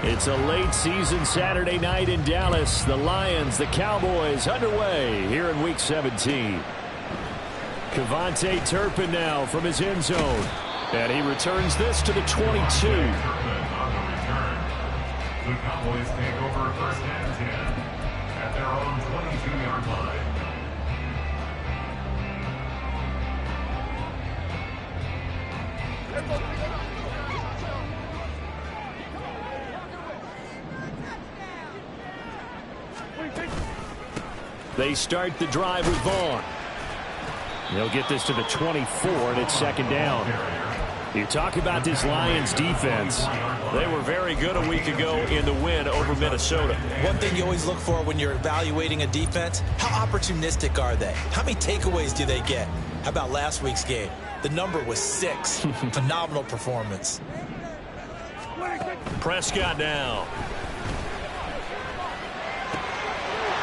It's a late season Saturday night in Dallas. The Lions, the Cowboys underway here in Week 17. Kevontae Turpin now from his end zone. And he returns this to the 22. The Cowboys take over first and 10 at their own 22-yard line. They start the drive with Vaughn. They'll get this to the 24, and it's second down. You talk about this Lions defense. They were very good a week ago in the win over Minnesota. One thing you always look for when you're evaluating a defense, how opportunistic are they? How many takeaways do they get? How about last week's game? The number was 6. Phenomenal performance. Prescott now.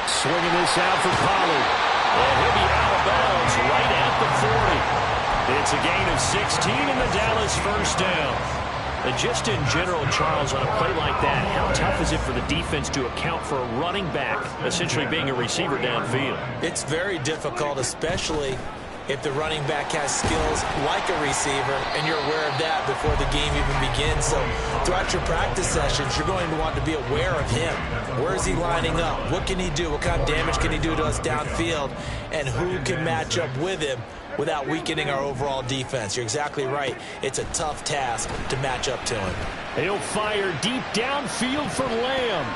Swinging this out for Pollard. And he'll be out of bounds right at the 40. It's a gain of 16 in the Dallas first down. And just in general, Charles, on a play like that, how tough is it for the defense to account for a running back essentially being a receiver downfield? It's very difficult, especially if the running back has skills like a receiver, and you're aware of that before the game even begins. So throughout your practice sessions, you're going to want to be aware of him. Where is he lining up? What can he do? What kind of damage can he do to us downfield? And who can match up with him without weakening our overall defense? You're exactly right. It's a tough task to match up to him. He'll fire deep downfield for Lamb.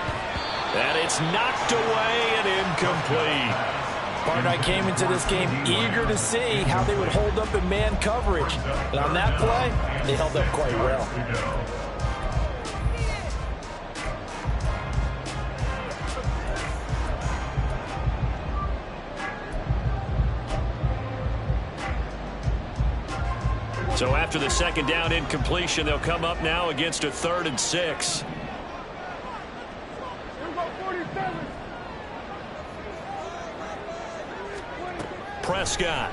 And it's knocked away and incomplete. Partner, I came into this game eager to see how they would hold up in man coverage. And on that play, they held up quite well. So after the second down incompletion, they'll come up now against a 3rd and 6. Prescott.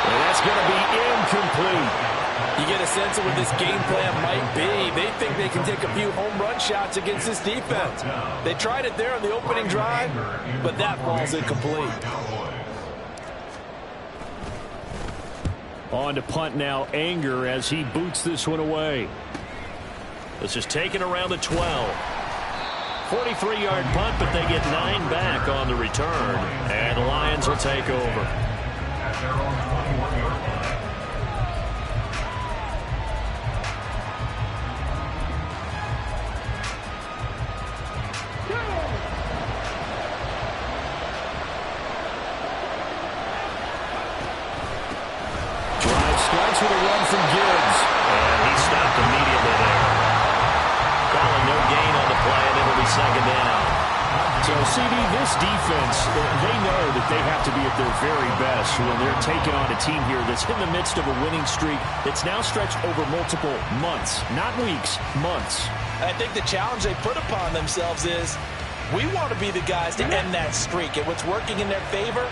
And that's going to be incomplete. You get a sense of what this game plan might be. They think they can take a few home run shots against this defense. They tried it there on the opening drive, but that falls incomplete. On to punt now, Anger, as he boots this one away. This is taken around the 12. 43-yard punt, but they get 9 back on the return. And the Lions will take over. At their own 21-yard line. Drive starts with a run from Gibbs. And he stopped immediately there. Calling no gain on the play, and it'll be second down. So, CD, this defense, they know that they have to be at their very best when they're taking on a team here that's in the midst of a winning streak that's now stretched over multiple months, not weeks, months. I think the challenge they put upon themselves is we want to be the guys to end that streak. And what's working in their favor?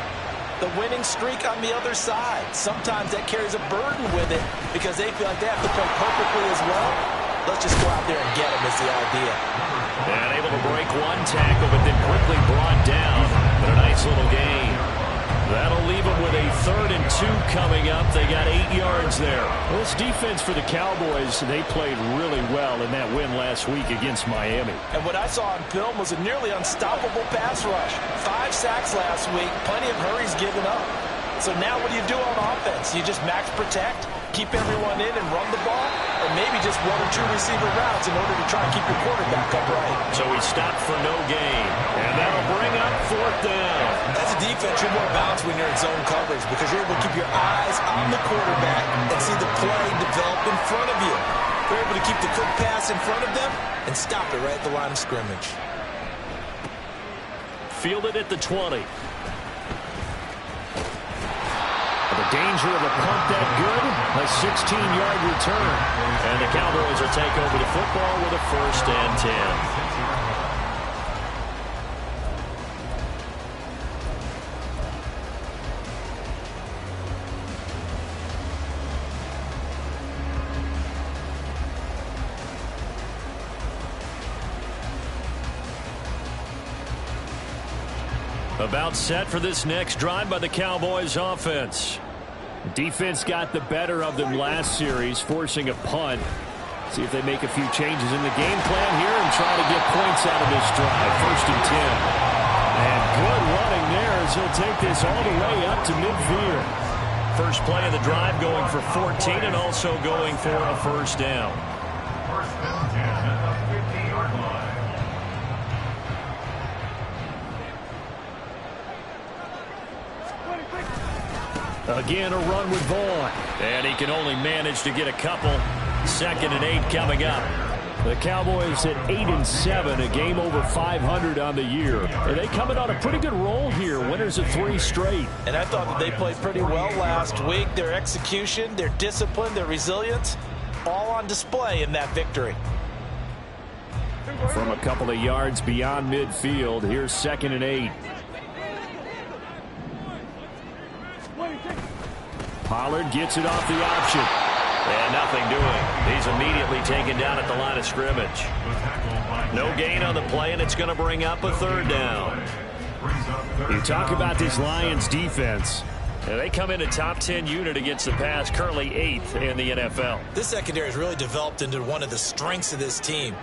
The winning streak on the other side. Sometimes that carries a burden with it because they feel like they have to play perfectly as well. Let's just go out there and get them is the idea. And able to break one tackle, but then quickly brought down. But a nice little gain. That'll leave them with a 3rd and 2 coming up. They got 8 yards there. Well, this defense for the Cowboys, they played really well in that win last week against Miami. And what I saw on film was a nearly unstoppable pass rush. 5 sacks last week, plenty of hurries given up. So now what do you do on offense? You just max protect, keep everyone in and run the ball, or maybe just 1 or 2 receiver routes in order to try and keep your quarterback upright. So he stopped for no gain, and that'll bring up 4th down. As a defense, you're more balanced when you're in zone coverage because you're able to keep your eyes on the quarterback and see the play develop in front of you. You're able to keep the quick pass in front of them and stop it right at the line of scrimmage. Fielded at the 20. The danger of a punt that good, a 16-yard return. And the Cowboys will take over the football with a 1st and 10. About set for this next drive by the Cowboys offense. Defense got the better of them last series, forcing a punt. See if they make a few changes in the game plan here and try to get points out of this drive. 1st and 10. And good running there as he'll take this all the way up to midfield. First play of the drive going for 14 and also going for a first down. First and 10 at the 50-yard line. Again, a run with Vaughn. And he can only manage to get a couple. 2nd and 8 coming up. The Cowboys at 8-7, a game over 500 on the year. And they coming on a pretty good roll here. Winners of 3 straight. And I thought that they played pretty well last week. Their execution, their discipline, their resilience, all on display in that victory. From a couple of yards beyond midfield, here's 2nd and 8. Pollard gets it off the option. And nothing doing. He's immediately taken down at the line of scrimmage. No gain on the play, and it's going to bring up a 3rd down. You talk about this Lions defense. They come in a top 10 unit against the pass, currently 8th in the NFL. This secondary has really developed into one of the strengths of this team.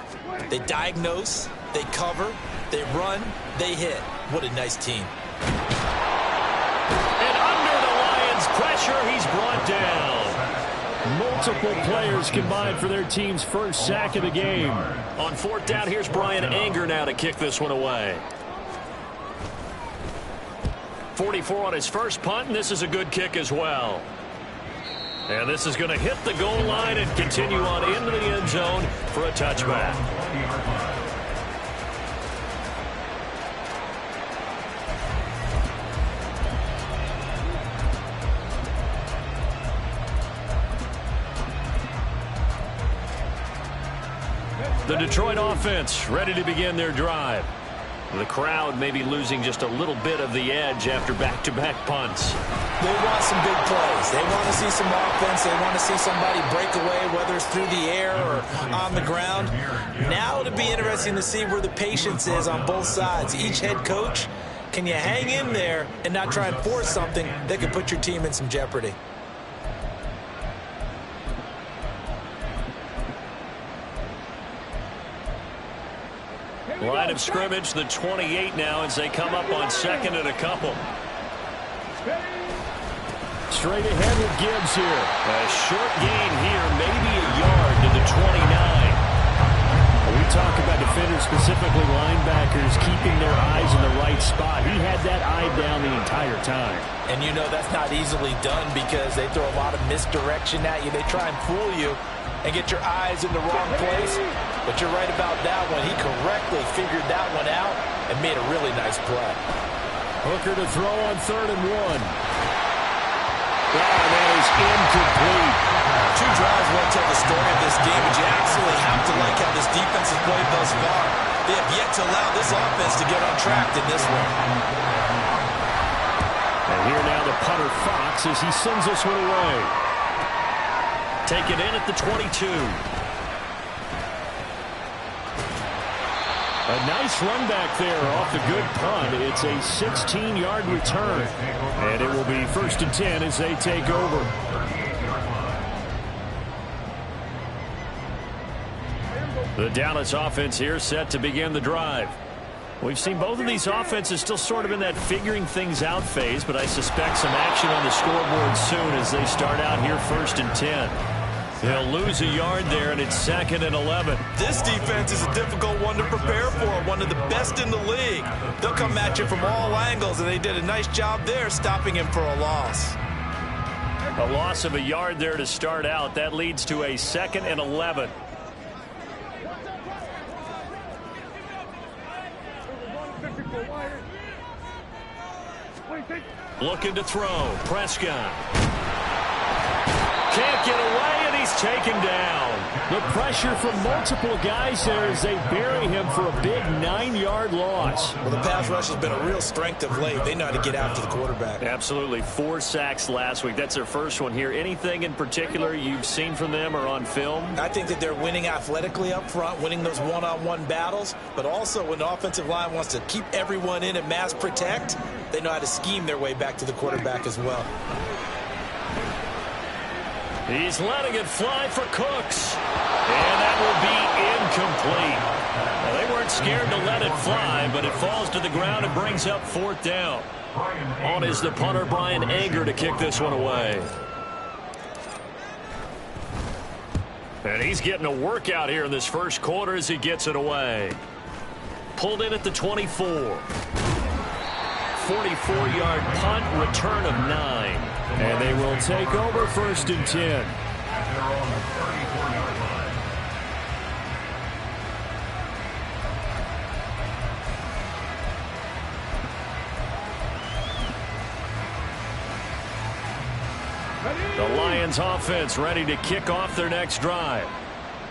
They diagnose, they cover, they run, they hit. What a nice team. And under the Lions' pressure, he's brought down. Multiple players combined for their team's first sack of the game. On 4th down, here's Brian Anger now to kick this one away. 44 on his first punt, and this is a good kick as well. And this is going to hit the goal line and continue on into the end zone for a touchback. The Detroit offense ready to begin their drive. The crowd may be losing just a little bit of the edge after back-to-back punts. They want some big plays. They want to see some offense. They want to see somebody break away, whether it's through the air or on the ground. Now it'll be interesting to see where the patience is on both sides. Each head coach, can you hang in there and not try and force something that could put your team in some jeopardy? Line of scrimmage, the 28 now as they come up on 2nd and a couple. Straight ahead with Gibbs here. A short gain here, maybe a yard to the 29. We talk about defenders, specifically linebackers, keeping their eyes in the right spot. He had that eye down the entire time. And you know that's not easily done because they throw a lot of misdirection at you. They try and fool you and get your eyes in the wrong place. But you're right about that one. He correctly figured that one out and made a really nice play. Hooker to throw on 3rd and 1. That is incomplete. 2 drives won't tell the story of this game, but you absolutely have to like how this defense has played thus far. They have yet to allow this offense to get on track in this one. And here now the punter Fox as he sends this one away. Take it in at the 22. A nice run back there off the good punt. It's a 16-yard return. And it will be 1st and 10 as they take over. The Dallas offense here set to begin the drive. We've seen both of these offenses still sort of in that figuring things out phase, but I suspect some action on the scoreboard soon as they start out here 1st and 10. They'll lose a yard there, and it's 2nd and 11. This defense is a difficult one to prepare for, one of the best in the league. They'll come at you from all angles, and they did a nice job there stopping him for a loss. A loss of a yard there to start out. That leads to a 2nd and 11. Looking to throw. Prescott. Can't get away, and he's taken down. The pressure from multiple guys there as they bury him for a big 9-yard loss. Well, the pass rush has been a real strength of late. They know how to get after the quarterback. Absolutely. 4 sacks last week. That's their first one here. Anything in particular you've seen from them or on film? I think that they're winning athletically up front, winning those one-on-one battles, but also when the offensive line wants to keep everyone in and mass protect, they know how to scheme their way back to the quarterback as well. He's letting it fly for Cooks. And that will be incomplete. Well, they weren't scared to let it fly, but it falls to the ground and brings up 4th down. On is the punter, Brian Anger, to kick this one away. And he's getting a workout here in this first quarter as he gets it away. Pulled in at the 24. 44-yard punt, return of 9. And they will take over 1st and 10. At their own 34-yard line. The Lions offense ready to kick off their next drive.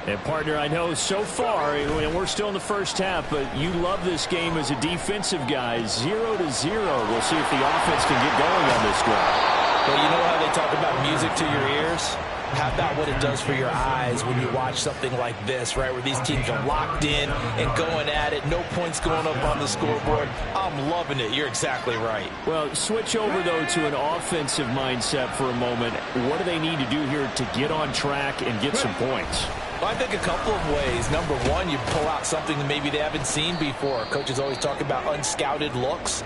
And, partner, I know so far, we're still in the first half, but you love this game as a defensive guy. 0-0. We'll see if the offense can get going on this drive. Well, you know how they talk about music to your ears? How about what it does for your eyes when you watch something like this, right, where these teams are locked in and going at it, no points going up on the scoreboard? I'm loving it. You're exactly right. Well, switch over, though, to an offensive mindset for a moment. What do they need to do here to get on track and get some points? Well, I think a couple of ways. Number one, you pull out something that maybe they haven't seen before. Coaches always talk about unscouted looks.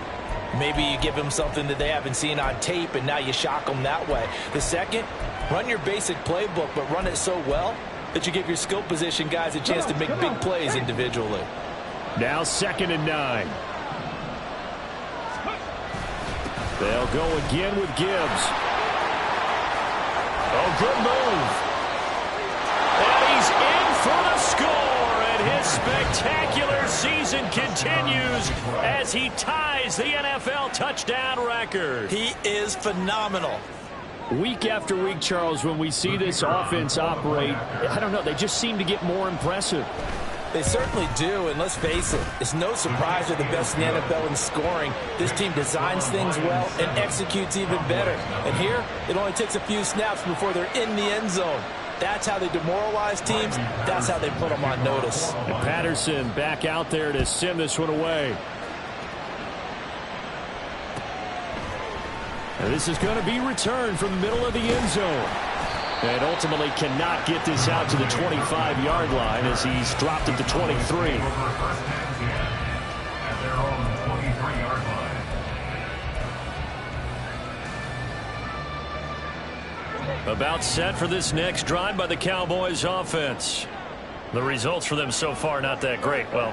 Maybe you give them something that they haven't seen on tape, and now you shock them that way. The second, run your basic playbook, but run it so well that you give your skill position guys a chance to make big plays individually. Now 2nd and 9. They'll go again with Gibbs. Oh, good move. And he's in for the score, and his spectacular season continues as he ties the NFL touchdown record. He is phenomenal. Week after week, Charles, when we see this offense operate, I don't know, they just seem to get more impressive. They certainly do, and let's face it, it's no surprise they're the best in the NFL in scoring. This team designs things well and executes even better. And here, it only takes a few snaps before they're in the end zone. That's how they demoralize teams. That's how they put them on notice. And Patterson back out there to send this one away. And this is going to be returned from the middle of the end zone. And ultimately cannot get this out to the 25-yard line as he's dropped at the 23. At their own 23-yard line. About set for this next drive by the Cowboys offense. The results for them so far not that great. Well,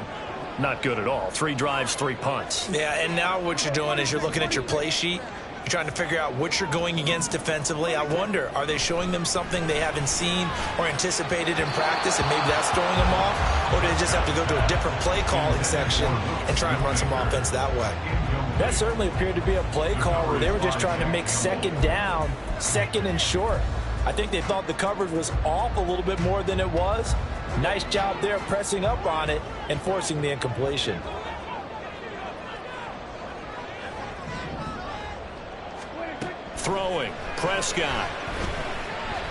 not good at all. 3 drives, 3 punts. Yeah, and now what you're doing is you're looking at your play sheet. You're trying to figure out what you're going against defensively. I wonder, are they showing them something they haven't seen or anticipated in practice, and maybe that's throwing them off? Or do they just have to go to a different play calling section and try and run some offense that way? That certainly appeared to be a play call where they were just trying to make 2nd down, 2nd and short. I think they thought the coverage was off a little bit more than it was. Nice job there pressing up on it and forcing the incompletion. Throwing, Prescott.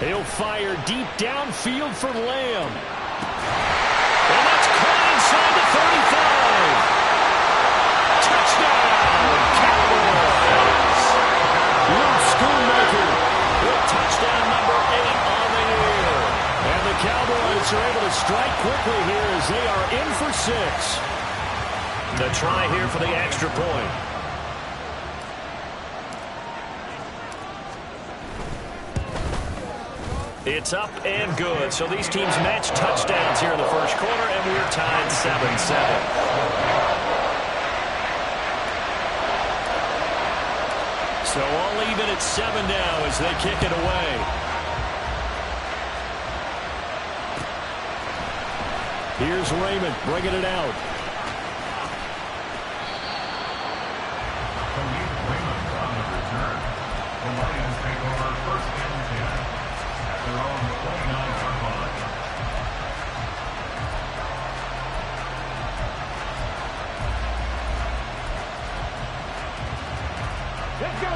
He'll fire deep downfield for Lamb. And that's caught inside the 35. Touchdown, Cowboys. Luke Schoonmaker with touchdown number 8 on the year. And the Cowboys are able to strike quickly here as they are in for 6. The try here for the extra point. It's up and good. So these teams match touchdowns here in the first quarter, and we're tied 7-7. So all even at 7 now as they kick it away. Here's Raymond bringing it out. Raymond on the return. The Lions take over 1st and 10 at their own 29.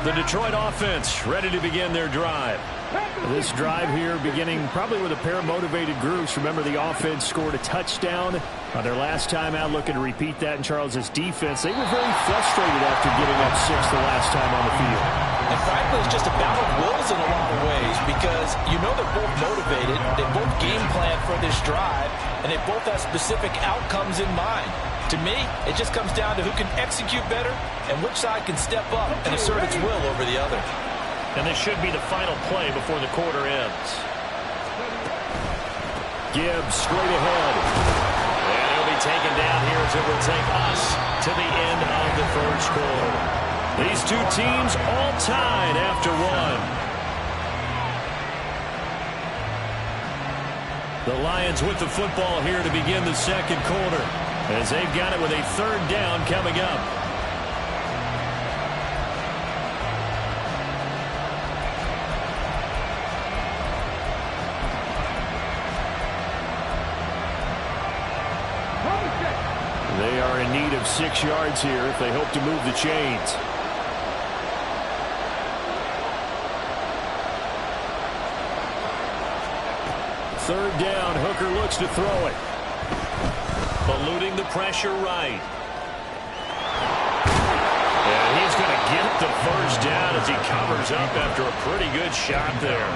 The Detroit offense ready to begin their drive. This drive here beginning probably with a pair of motivated groups. Remember, the offense scored a touchdown on their last time out, looking to repeat that in Charles' defense. They were very frustrated after giving up 6 the last time on the field. And frankly, it's just a battle of wills in a lot of ways because you know they're both motivated, they both game plan for this drive, and they both have specific outcomes in mind. To me, it just comes down to who can execute better and which side can step up and assert its will over the other. And this should be the final play before the quarter ends. Gibbs straight ahead. And he'll be taken down here as it will take us to the end of the first quarter. These two teams all tied after one. The Lions with the football here to begin the second quarter, as they've got it with a third down coming up. They are in need of 6 yards here if they hope to move the chains. Third down, Hooker looks to throw it. Eluding the pressure right. And he's going to get the first down as he covers up after a pretty good shot there.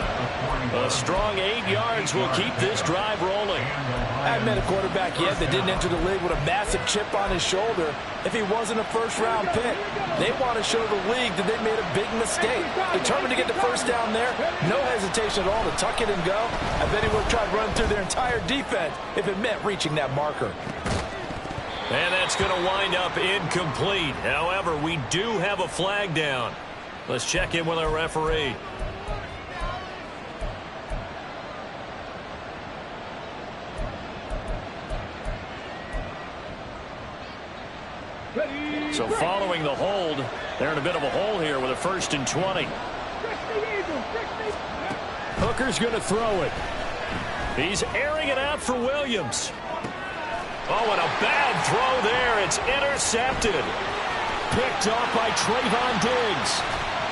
A strong 8 yards will keep this drive rolling. I haven't met a quarterback yet that didn't enter the league with a massive chip on his shoulder if he wasn't a first-round pick. They want to show the league that they made a big mistake. Determined to get the first down there, no hesitation at all to tuck it and go. I bet he would have tried running through their entire defense if it meant reaching that marker. And that's going to wind up incomplete. However, we do have a flag down. Let's check in with our referee. So following the hold, they're in a bit of a hole here with a 1st and 20. Hooker's going to throw it. He's airing it out for Williams. Oh, and a bad throw there. It's intercepted. Picked off by Trayvon Diggs.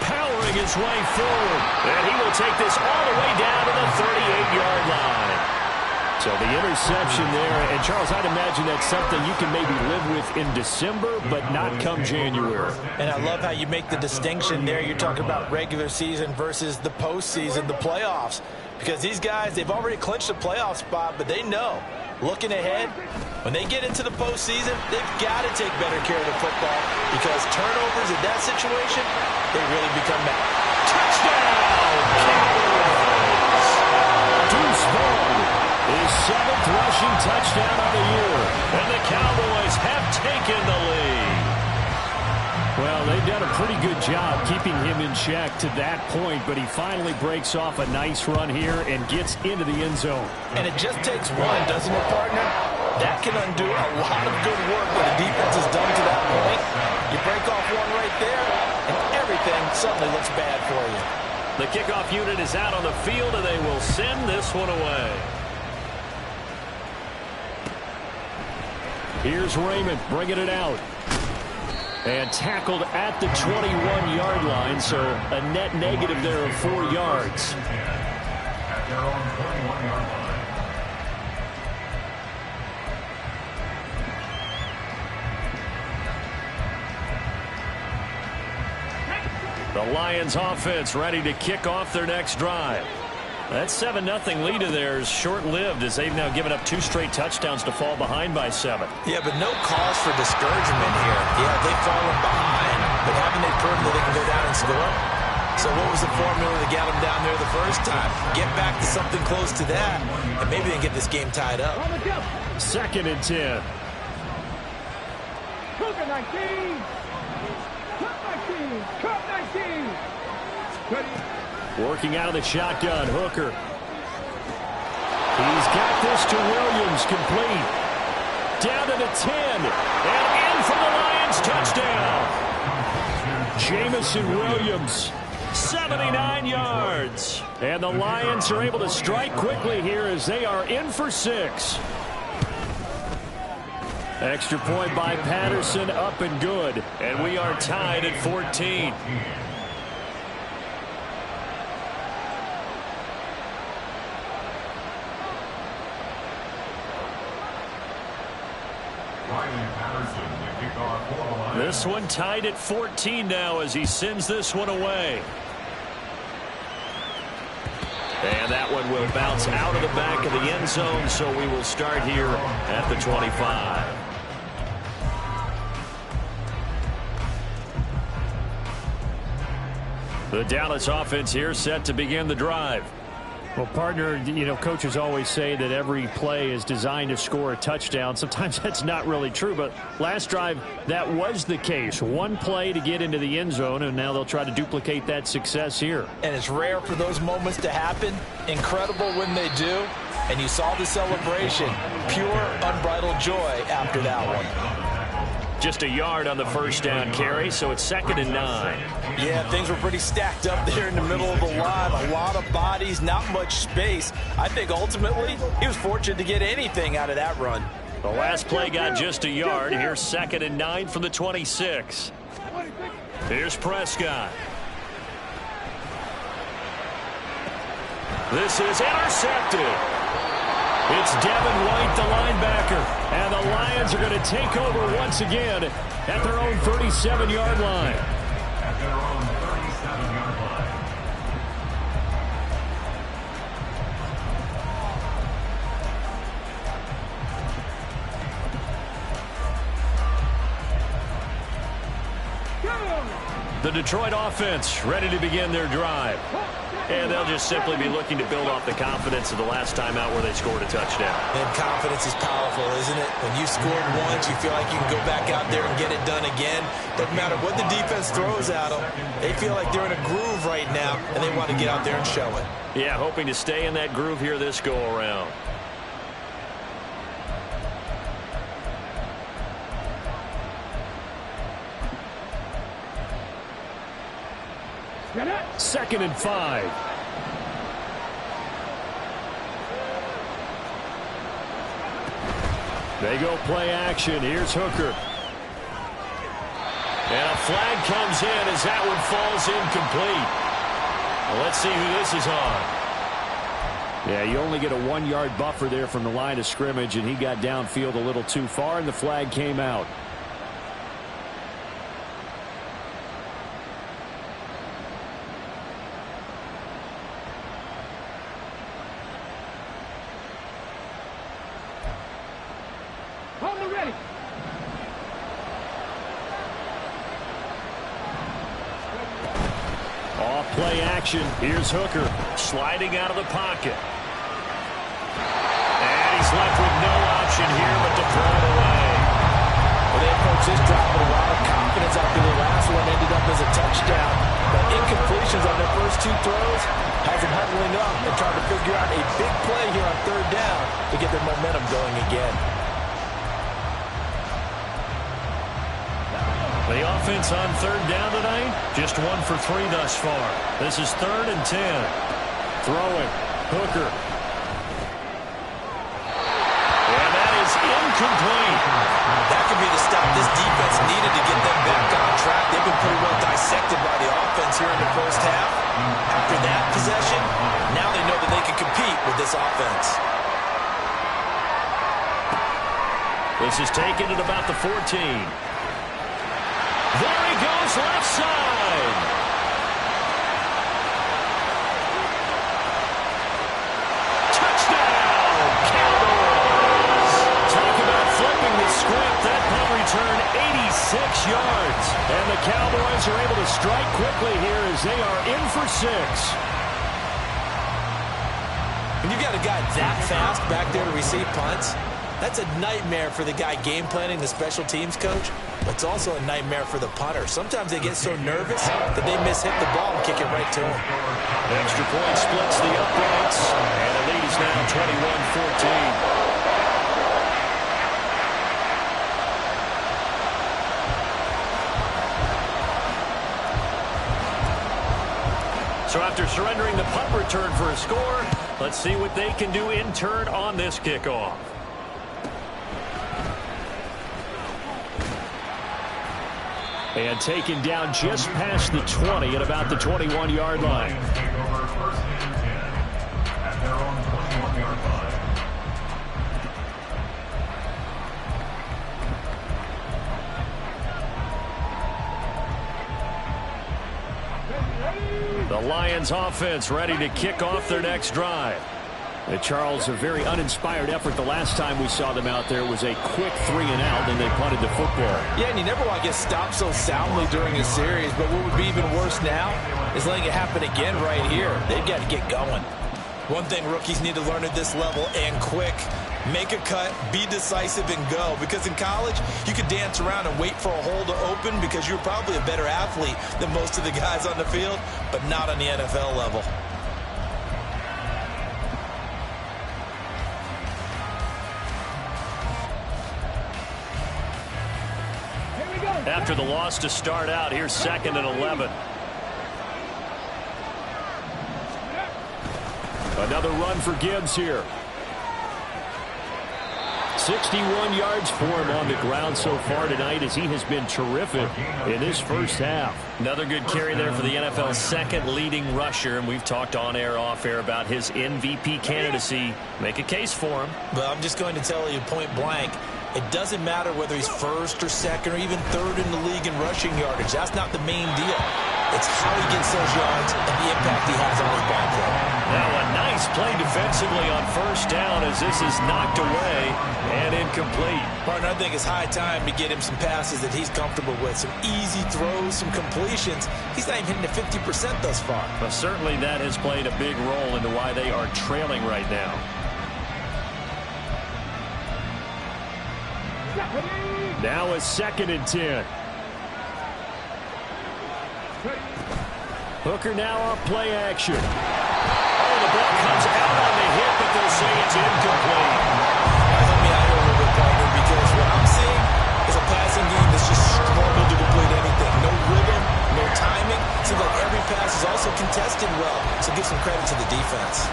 Powering his way forward. And he will take this all the way down to the 38-yard line. So the interception there. And, Charles, I'd imagine that's something you can maybe live with in December, but not come January. And I love how you make the distinction there. You're talking about regular season versus the postseason, the playoffs. Because these guys, they've already clinched a playoff spot, but they know, looking ahead, when they get into the postseason, they've got to take better care of the football because turnovers in that situation, they really become bad. Touchdown! Deuce Vaughn, his 7th rushing touchdown of the year. And the Cowboys have taken the lead. Well, they've done a pretty good job keeping him in check to that point, but he finally breaks off a nice run here and gets into the end zone. And it just takes one, doesn't it, partner? That can undo a lot of good work that the defense has done to that point. You break off one right there, and everything suddenly looks bad for you. The kickoff unit is out on the field, and they will send this one away. Here's Raymond bringing it out. And tackled at the 21-yard line, so a net negative there of 4 yards. At their own 21-yard line. The Lions offense ready to kick off their next drive. That 7-0 lead of theirs short-lived as they've now given up 2 straight touchdowns to fall behind by 7. Yeah, but no cause for discouragement here. Yeah, they've fallen behind, but haven't they proven that they can go down and score? So what was the formula to get them down there the first time? Get back to something close to that, and maybe they can get this game tied up. 2nd and 10. Cook 19! Cook 19! Cook 19! Ready? Working out of the shotgun, Hooker. He's got this to Williams, complete. Down to the 10, and in for the Lions touchdown. Jamison Williams, 79 yards. And the Lions are able to strike quickly here as they are in for 6. Extra point by Patterson, up and good. And we are tied at 14. This one tied at 14 now as he sends this one away. And that one will bounce out of the back of the end zone, so we will start here at the 25. The Dallas offense here set to begin the drive. Well, partner, you know, coaches always say that every play is designed to score a touchdown. Sometimes that's not really true, but last drive, that was the case. One play to get into the end zone, and now they'll try to duplicate that success here. And it's rare for those moments to happen. Incredible when they do. And you saw the celebration. Pure, unbridled joy after that one. Just a yard on the first down carry, so it's 2nd and 9. Yeah, things were pretty stacked up there in the middle of the line. A lot of bodies, not much space. I think ultimately he was fortunate to get anything out of that run. The last play got just a yard. Here's 2nd and 9 from the 26. Here's Prescott. This is intercepted. It's Devin White, the linebacker. And the Lions are going to take over once again at their own 37-yard line. At their own 37-yard line. The Detroit offense ready to begin their drive. And they'll just simply be looking to build off the confidence of the last time out where they scored a touchdown. And confidence is powerful, isn't it? When you scored once, you feel like you can go back out there and get it done again. Doesn't matter what the defense throws at them. They feel like they're in a groove right now, and they want to get out there and show it. Yeah, hoping to stay in that groove here this go-around. Second and 5. They go play action. Here's Hooker. And a flag comes in as that one falls incomplete. Well, let's see who this is on. Yeah, you only get a 1-yard buffer there from the line of scrimmage, and he got downfield a little too far, and the flag came out. Play action. Here's Hooker sliding out of the pocket. And he's left with no option here but to throw it away. Well, they approached this drive with a lot of confidence after the last one ended up as a touchdown. But incompletions on their first 2 throws has them huddling up and trying to figure out a big play here on 3rd down to get their momentum going again. The offense on 3rd down tonight, just 1 for 3 thus far. This is 3rd and 10. Throwing, Hooker. And that is incomplete. That could be the stop this defense needed to get them back on track. They've been pretty well dissected by the offense here in the first half. After that possession, now they know that they can compete with this offense. This is taken at about the 14. There he goes, left side. Touchdown, Cowboys. Talk about flipping the script. That punt return 86 yards. And the Cowboys are able to strike quickly here as they are in for 6. When you've got a guy that fast back there to receive punts, that's a nightmare for the guy game planning, the special teams coach. But it's also a nightmare for the punter. Sometimes they get so nervous that they mishit the ball and kick it right to him. Extra point splits the uprights. And the lead is now 21-14. So after surrendering the punt return for a score, let's see what they can do in turn on this kickoff. And taken down just past the 20 at about the 21-yard line. Take over 1st and 10 at their own 21-yard line. Lions offense ready to kick off their next drive. Charles, a very uninspired effort. The last time we saw them out there was a quick 3-and-out, and they punted the football. Yeah, and you never want to get stopped so soundly during a series, but what would be even worse now is letting it happen again right here. They've got to get going. One thing rookies need to learn at this level, and quick, make a cut, be decisive, and go. Because in college, you could dance around and wait for a hole to open because you're probably a better athlete than most of the guys on the field, but not on the NFL level. After the loss to start out, here's 2nd and 11. Another run for Gibbs here. 61 yards for him on the ground so far tonight as he has been terrific in this first half. Another good carry there for the NFL's second leading rusher, and we've talked on air, off air about his MVP candidacy. Make a case for him. But I'm just going to tell you point blank, it doesn't matter whether he's first or second or even third in the league in rushing yardage. That's not the main deal. It's how he gets those yards and the impact he has on his ball play. Now a nice play defensively on first down as this is knocked away and incomplete. Partner, I think it's high time to get him some passes that he's comfortable with. Some easy throws, some completions. He's not even hitting the 50% thus far. But certainly that has played a big role into why they are trailing right now. Now a 2nd and 10. Hooker now on play action. Oh, the ball comes out on the hit, but they'll say it's incomplete. Guys, let me out here a little bit, partner, because what I'm seeing is a passing game that's just struggled to complete anything. No rhythm, no timing. Seems like every pass is also contested well, so give some credit to the defense.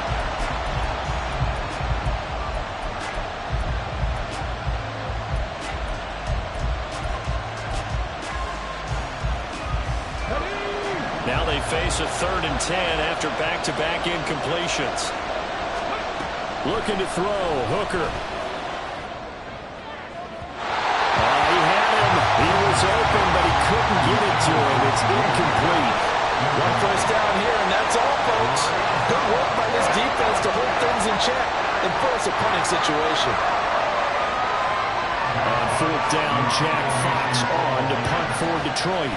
Now they face a 3rd and 10 after back-to-back incompletions. Looking to throw, Hooker. He had him. He was open, but he couldn't get it to him. It's incomplete. One first down here, and that's all, folks. Good work by this defense to hold things in check and force a punting situation. On 4th down, Jack Fox on to punt for Detroit.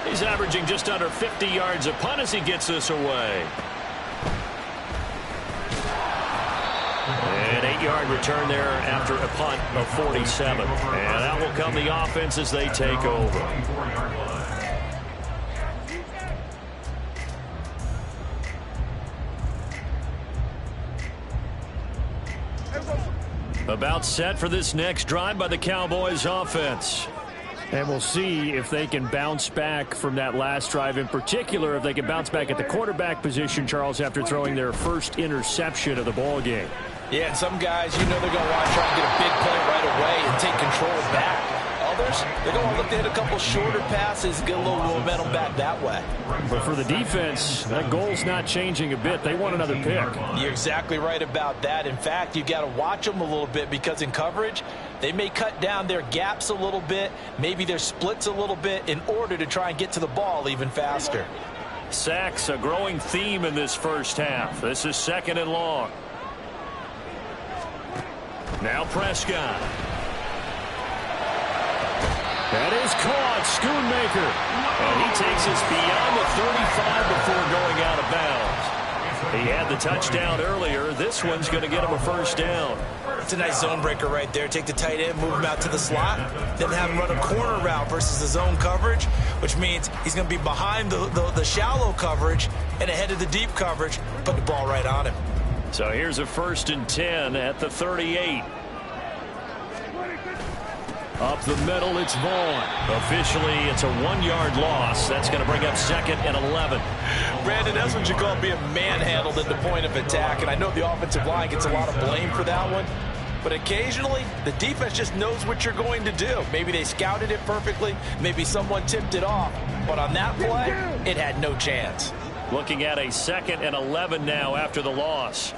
He's averaging just under 50 yards a punt as he gets this away. An 8-yard return there after a punt of 47. And out will come the offense as they take over. About set for this next drive by the Cowboys offense. And we'll see if they can bounce back from that last drive. In particular, if they can bounce back at the quarterback position, Charles, after throwing their first interception of the ball game. Yeah, and some guys, you know they're going to want to try and get a big play right away and take control back. Others, they're going to look to hit a couple shorter passes, get a little momentum back that way. But for the defense, that goal's not changing a bit. They want another pick. You're exactly right about that. In fact, you got to watch them a little bit because in coverage, they may cut down their gaps a little bit, maybe their splits a little bit in order to try and get to the ball even faster. Sacks, a growing theme in this first half. This is 2nd and long. Now Prescott. That is caught. Schoonmaker. And he takes us beyond the 35 before going out of bounds. He had the touchdown earlier. This one's going to get him a first down. It's a nice zone breaker right there. Take the tight end, move him out to the slot, then have him run a corner route versus the zone coverage, which means he's going to be behind the shallow coverage and ahead of the deep coverage. Put the ball right on him. So here's a 1st and 10 at the 38. Up the middle, it's Vaughn. Officially, it's a 1-yard loss. That's going to bring up 2nd and 11. Brandon, that's what you call being manhandled at the point of attack. And I know the offensive line gets a lot of blame for that one. But occasionally, the defense just knows what you're going to do. Maybe they scouted it perfectly. Maybe someone tipped it off. But on that play, it had no chance. Looking at a 2nd and 11 now after the loss.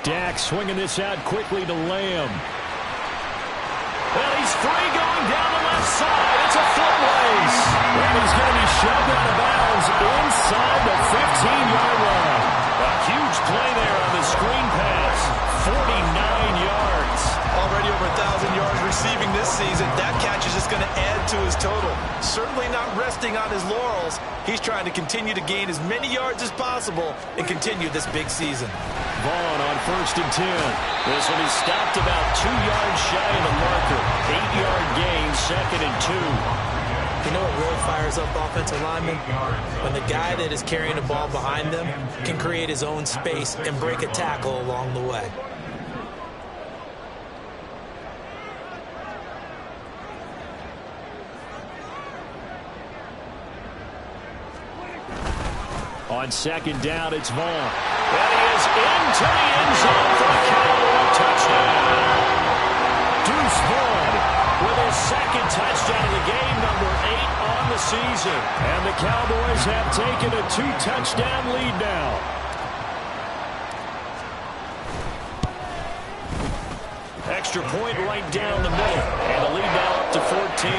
Dak swinging this out quickly to Lamb. And he's free going down the left side. It's a foot race. And he's going to be shoved out of bounds inside the 15-yard line. A huge play there on the screen pass. 49 yards. Already over 1,000 yards receiving this season. That catch is just going to add to his total. Certainly not resting on his laurels. He's trying to continue to gain as many yards as possible and continue this big season. Vaughn on 1st and 10. This one is stopped about 2 yards shy of the marker. 8-yard gain, 2nd and 2. You know what really fires up offensive linemen? When the guy that is carrying the ball behind them can create his own space and break a tackle along the way. On 2nd down, it's Vaughn. And he is into the end zone for a Cowboy touchdown. Deuce Vaughn with his 2nd touchdown of the game, number 8 on the season. And the Cowboys have taken a 2-touchdown lead now. Extra point right down the middle. And the lead now up to 14.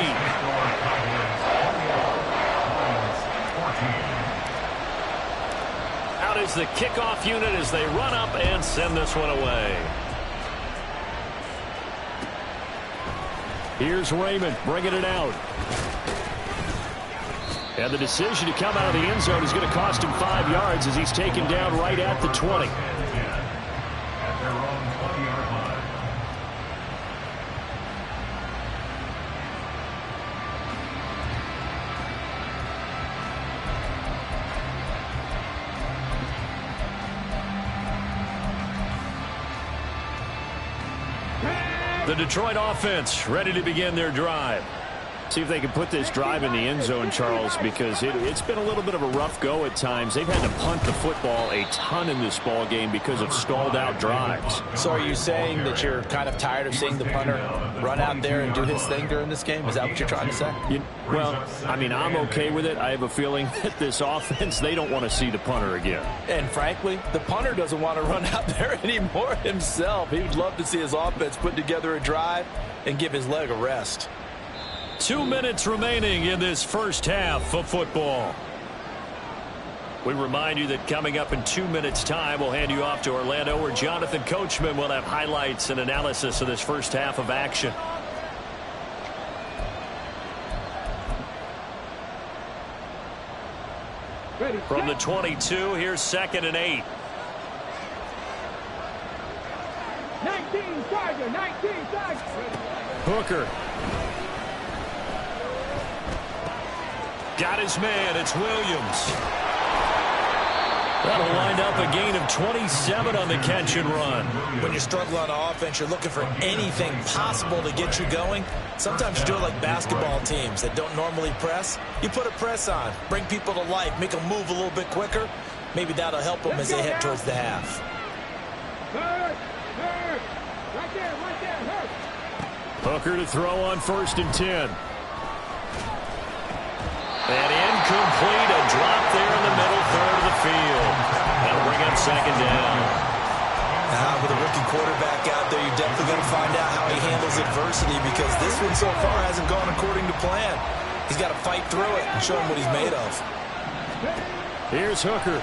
Out is the kickoff unit as they run up and send this one away. Here's Raymond bringing it out. And the decision to come out of the end zone is going to cost him 5 yards as he's taken down right at the 20. At their own 20-yard line. The Detroit offense ready to begin their drive. See if they can put this drive in the end zone, Charles, because it's been a little bit of a rough go at times. They've had to punt the football a ton in this ball game because of stalled out drives. So are you saying that you're kind of tired of seeing the punter run out there and do his thing during this game? Is that what you're trying to say? Well, I mean, I'm okay with it. I have a feeling that this offense, they don't want to see the punter again. And frankly, the punter doesn't want to run out there anymore himself. He would love to see his offense put together a drive and give his leg a rest. 2 minutes remaining in this first half of football. We remind you that coming up in 2 minutes' time, we'll hand you off to Orlando, where Jonathan Coachman will have highlights and analysis of this first half of action. Ready, From the 22, here's 2nd and 8. 19 Tiger, 19 Tiger. Hooker. Got his man. It's Williams. That'll wind up a gain of 27 on the catch and run. When you struggle on offense, you're looking for anything possible to get you going. Sometimes you do it like basketball teams that don't normally press. You put a press on, bring people to life, make them move a little bit quicker. Maybe that'll help them as they head towards the half. Hurt. Right there, hurt. Hooker to throw on 1st and 10. And incomplete, a drop there in the middle third of the field. That'll bring up 2nd down. With a rookie quarterback out there, you're definitely going to find out how he handles adversity, because this one so far hasn't gone according to plan. He's got to fight through it and show him what he's made of. Here's Hooker.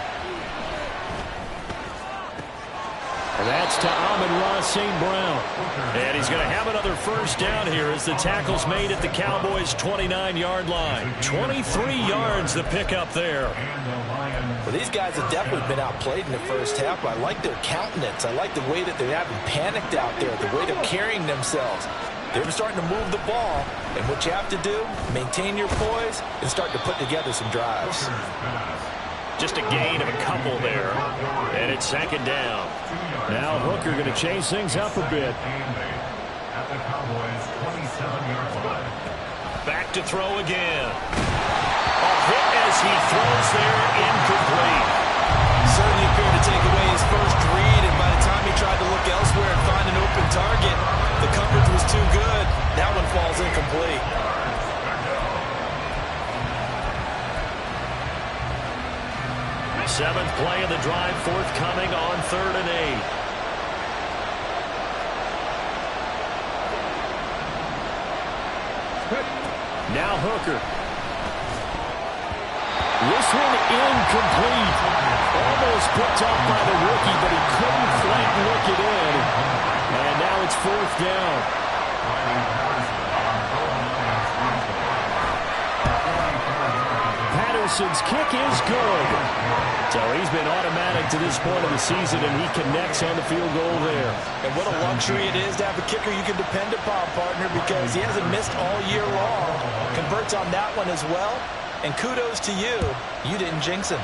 And that's to Amon-Ra St. Brown. And he's going to have another first down here as the tackle's made at the Cowboys' 29-yard line. 23 yards the pickup there. Well, these guys have definitely been outplayed in the first half, but I like their countenance. I like the way that they haven't panicked out there, the way they're carrying themselves. They're starting to move the ball, and what you have to do, maintain your poise and start to put together some drives. Just a gain of a couple there. And it's 2nd down. Now Hooker going to change things up a bit. At the Cowboys' 27-yard line. Back to throw again. A hit as he throws there, incomplete. Certainly appeared to take away his first read, and by the time he tried to look elsewhere and find an open target, the coverage was too good. That one falls incomplete. Seventh play of the drive forthcoming on 3rd and 8. Now Hooker. This one incomplete. Almost picked up by the rookie, but he couldn't quite look it in. And now it's 4th down. Patterson's kick is good. So he's been automatic to this point of the season, and he connects on the field goal there. And what a luxury it is to have a kicker you can depend upon, partner, because he hasn't missed all year long. Converts on that one as well. And kudos to you. You didn't jinx him.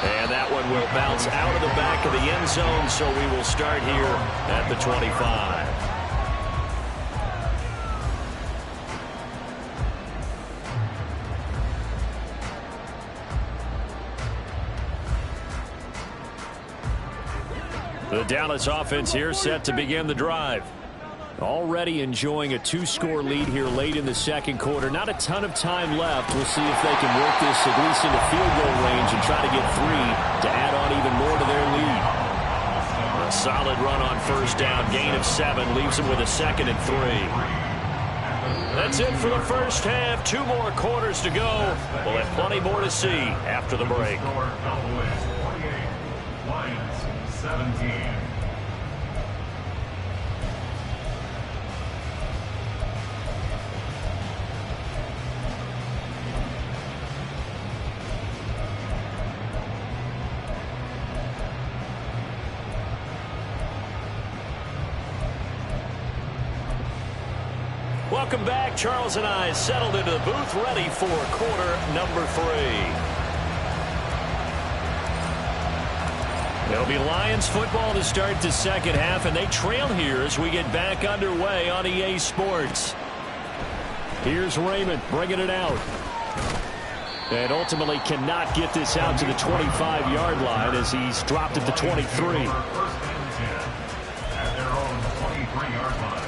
And that one will bounce out of the back of the end zone, so we will start here at the 25. The Dallas offense here set to begin the drive. Already enjoying a 2-score lead here late in the second quarter. Not a ton of time left. We'll see if they can work this at least into field goal range and try to get 3 to add on even more to their lead. A solid run on first down. Gain of 7 leaves them with a 2nd and 3. That's it for the first half. 2 more quarters to go. We'll have plenty more to see after the break. Cowboys 48, Lions 17. Welcome back. Charles and I settled into the booth, ready for quarter number 3. It'll be Lions football to start the second half, and they trail here as we get back underway on EA Sports. Here's Raymond bringing it out. And ultimately cannot get this out to the 25-yard line as he's dropped at the 23. First and 10 at their own 23-yard line.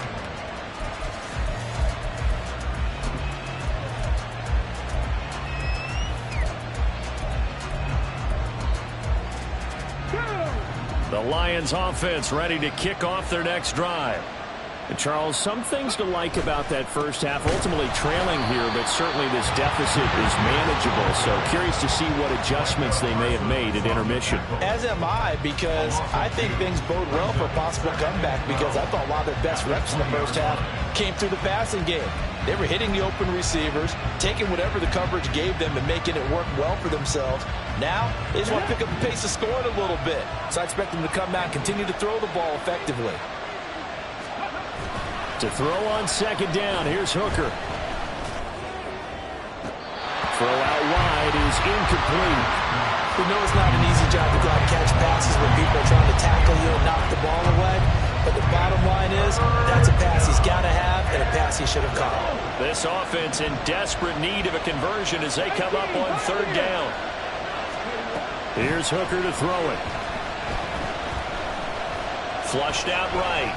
The Lions offense ready to kick off their next drive. And Charles, some things to like about that first half. Ultimately trailing here, but certainly this deficit is manageable. So curious to see what adjustments they may have made at intermission. As am I, because I think things bode well for a possible comeback, because I thought a lot of their best reps in the first half came through the passing game. They were hitting the open receivers, taking whatever the coverage gave them and making it work well for themselves. Now, they just want to pick up the pace of scoring a little bit. So I expect them to come out and continue to throw the ball effectively. To throw on second down, here's Hooker. Throw out wide is incomplete. We know it's not an easy job to go out and catch passes when people are trying to tackle you and knock the ball away. But the bottom line is, that's a pass he's got to have and a pass he should have caught. This offense in desperate need of a conversion as they come up on third down. Here's Hooker to throw it. Flushed out right.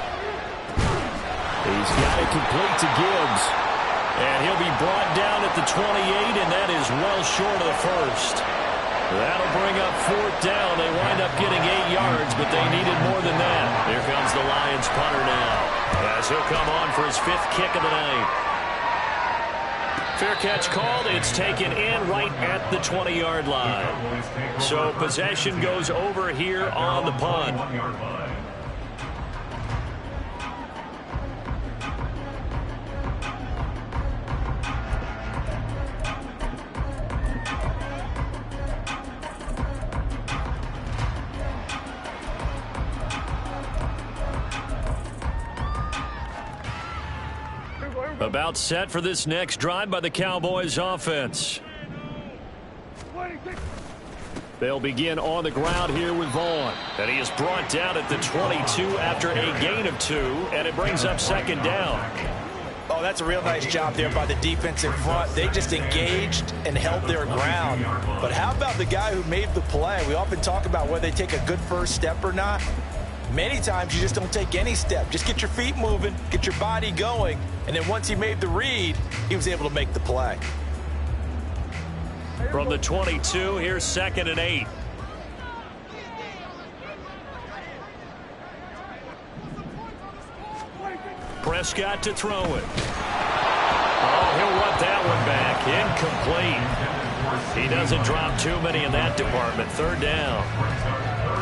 He's got it complete to Gibbs. And he'll be brought down at the 28, and that is well short of the first. That'll bring up fourth down. They wind up getting 8 yards, but they needed more than that. Here comes the Lions punter now, as he'll come on for his 5th kick of the night. Fair catch called. It's taken in right at the 20-yard line. So possession goes over here on the punt. About set for this next drive by the Cowboys offense. They'll begin on the ground here with Vaughn. And he is brought down at the 22 after a gain of 2, and it brings up second down. Oh, that's a real nice job there by the defense in front. They just engaged and held their ground. But how about the guy who made the play? We often talk about whether they take a good first step or not. Many times you just don't take any step. Just get your feet moving, get your body going, and then once he made the read, he was able to make the play. From the 22, here's 2nd and 8. Prescott to throw it. Oh, he'll want that one back. Incomplete. He doesn't drop too many in that department. Third down.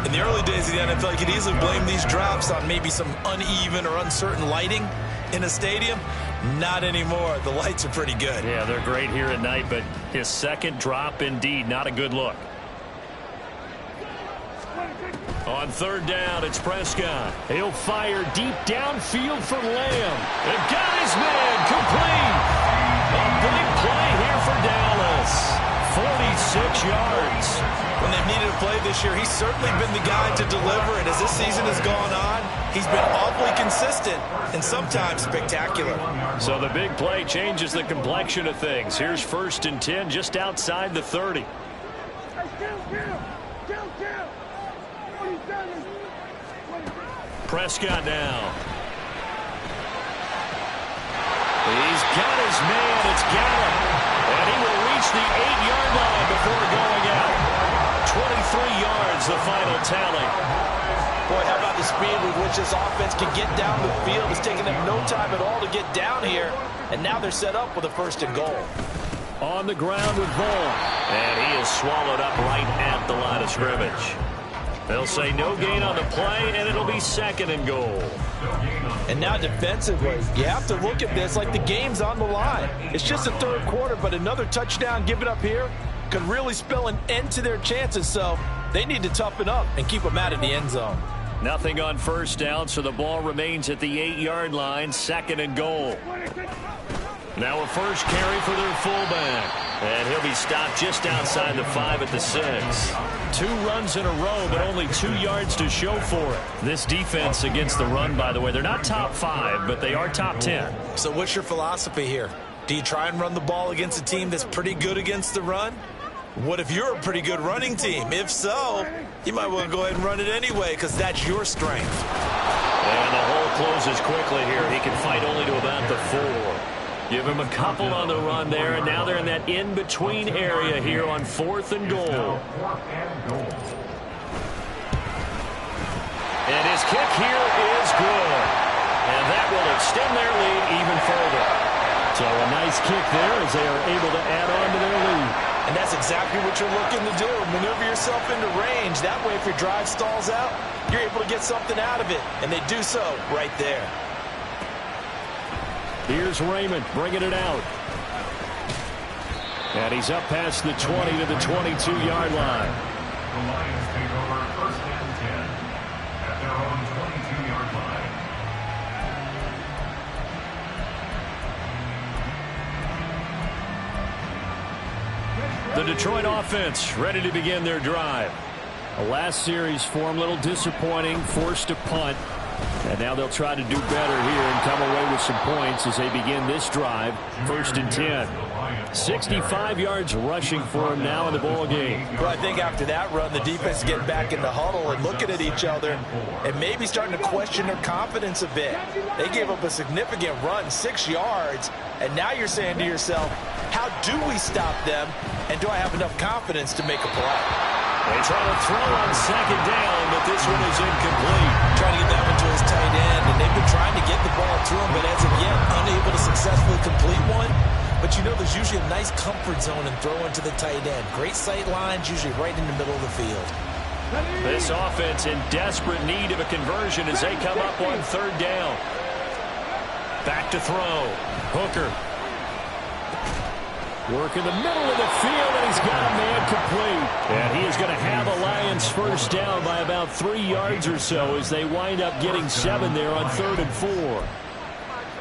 In the early days of the NFL, you could easily blame these drops on maybe some uneven or uncertain lighting in a stadium. Not anymore. The lights are pretty good. Yeah, they're great here at night, but his second drop, indeed, not a good look. On third down, it's Prescott. He'll fire deep downfield for Lamb. They've got his man complete. A big play here for Dallas. 46 yards. When they've needed a play this year, he's certainly been the guy to deliver. And as this season has gone on, he's been awfully consistent and sometimes spectacular. So the big play changes the complexion of things. Here's 1st and 10 just outside the 30. Prescott now. He's got his man. It's Gallup. And he will reach the 8-yard line before going out. 23 yards, the final tally. Boy, how about the speed with which this offense can get down the field? It's taken them no time at all to get down here. And now they're set up with a 1st and goal. On the ground with Vaughn. And he is swallowed up right at the line of scrimmage. They'll say no gain on the play, and it'll be 2nd and goal. And now defensively, you have to look at this like the game's on the line. It's just the 3rd quarter, but another touchdown given up here could really spell an end to their chances. So they need to toughen up and keep them out of the end zone. Nothing on 1st down, so the ball remains at the 8-yard line, 2nd and goal. Now a 1st carry for their fullback. And he'll be stopped just outside the 5 at the 6. 2 runs in a row, but only 2 yards to show for it. This defense against the run, by the way, they're not top 5, but they are top 10. So what's your philosophy here? Do you try and run the ball against a team that's pretty good against the run? What if you're a pretty good running team? If so, you might want to go ahead and run it anyway because that's your strength. And the hole closes quickly here. He can fight only to about the 4. Give him a couple on the run there, and now they're in that in-between area here on 4th and goal. And his kick here is good. And that will extend their lead even further. So a nice kick there as they are able to add on to their lead. And that's exactly what you're looking to do. Maneuver yourself into range. That way, if your drive stalls out, you're able to get something out of it. And they do so right there. Here's Raymond bringing it out. And he's up past the 20 to the 22-yard line. The Lions take over 1st and 10 at their own 22-yard line. The Detroit offense ready to begin their drive. The last series for them, a little disappointing, forced to punt. And now they'll try to do better here and come away with some points as they begin this drive. 1st and 10. 65 yards rushing for him now in the ball game. Well, I think after that run, the defense is getting back in the huddle and looking at each other and maybe starting to question their confidence a bit. They gave up a significant run, 6 yards, and now you're saying to yourself, how do we stop them, and do I have enough confidence to make a play? They try to throw on 2nd down, but this one is incomplete. Trying to get that one to his tight end, and they've been trying to get the ball to him, but as of yet, unable to successfully complete one. But you know there's usually a nice comfort zone in throwing to the tight end. Great sight lines, usually right in the middle of the field. This offense in desperate need of a conversion as they come up on 3rd down. Back to throw. Hooker. Work in the middle of the field, and he's got a man complete. And he is going to have a Lions 1st down by about 3 yards or so as they wind up getting 7 there on 3rd and 4.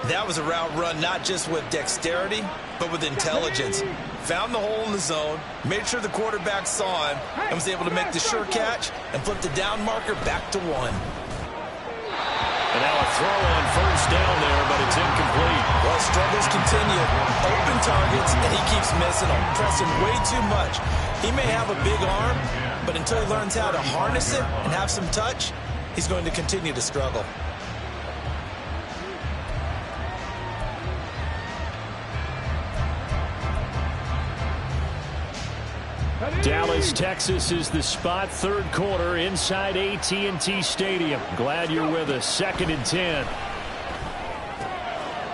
That was a route run not just with dexterity, but with intelligence. Found the hole in the zone, made sure the quarterback saw him, and was able to make the sure catch and flip the down marker back to 1. And now a throw on 1st down there, but it's incomplete. Well, struggles continue. Open targets, and he keeps missing them, pressing way too much. He may have a big arm, but until he learns how to harness it and have some touch, he's going to continue to struggle. Dallas, Texas is the spot. 3rd quarter inside AT&T Stadium. Glad you're with us. 2nd and 10.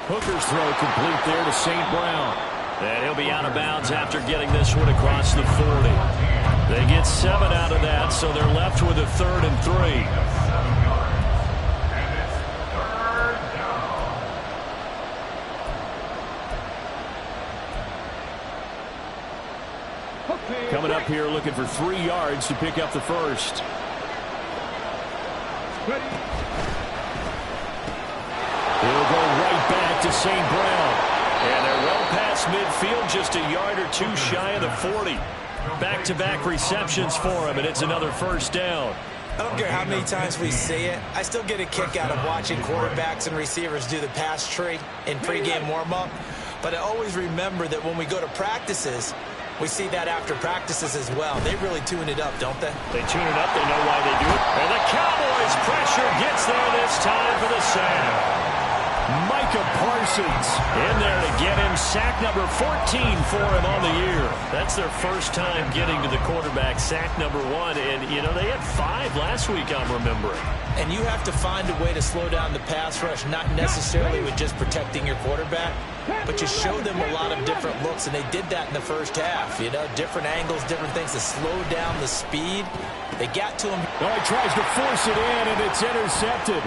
Hooker's throw complete there to St. Brown. And he'll be out of bounds after getting this one across the 40. They get 7 out of that, so they're left with a 3rd and 3. Coming up here looking for 3 yards to pick up the first. He'll go right back to St. Brown. And they're well past midfield, just a yard or 2 shy of the 40. Back-to-back receptions for him, and it's another first down. I don't care how many times we see it. I still get a kick out of watching quarterbacks and receivers do the pass tree in pregame warm-up. But I always remember that when we go to practices, we see that after practices as well. They really tune it up, don't they? They tune it up. They know why they do it. And the Cowboys' pressure gets there this time for the sack. Micah Parsons in there to get him sack number 14 for him on the year. That's their first time getting to the quarterback, sack number 1. And, you know, they had 5 last week, I'm remembering. And you have to find a way to slow down the pass rush, not necessarily with just protecting your quarterback, but you show them a lot of different looks, and they did that in the first half. You know, different angles, different things to slow down the speed. They got to him. Oh, he tries to force it in, and it's intercepted.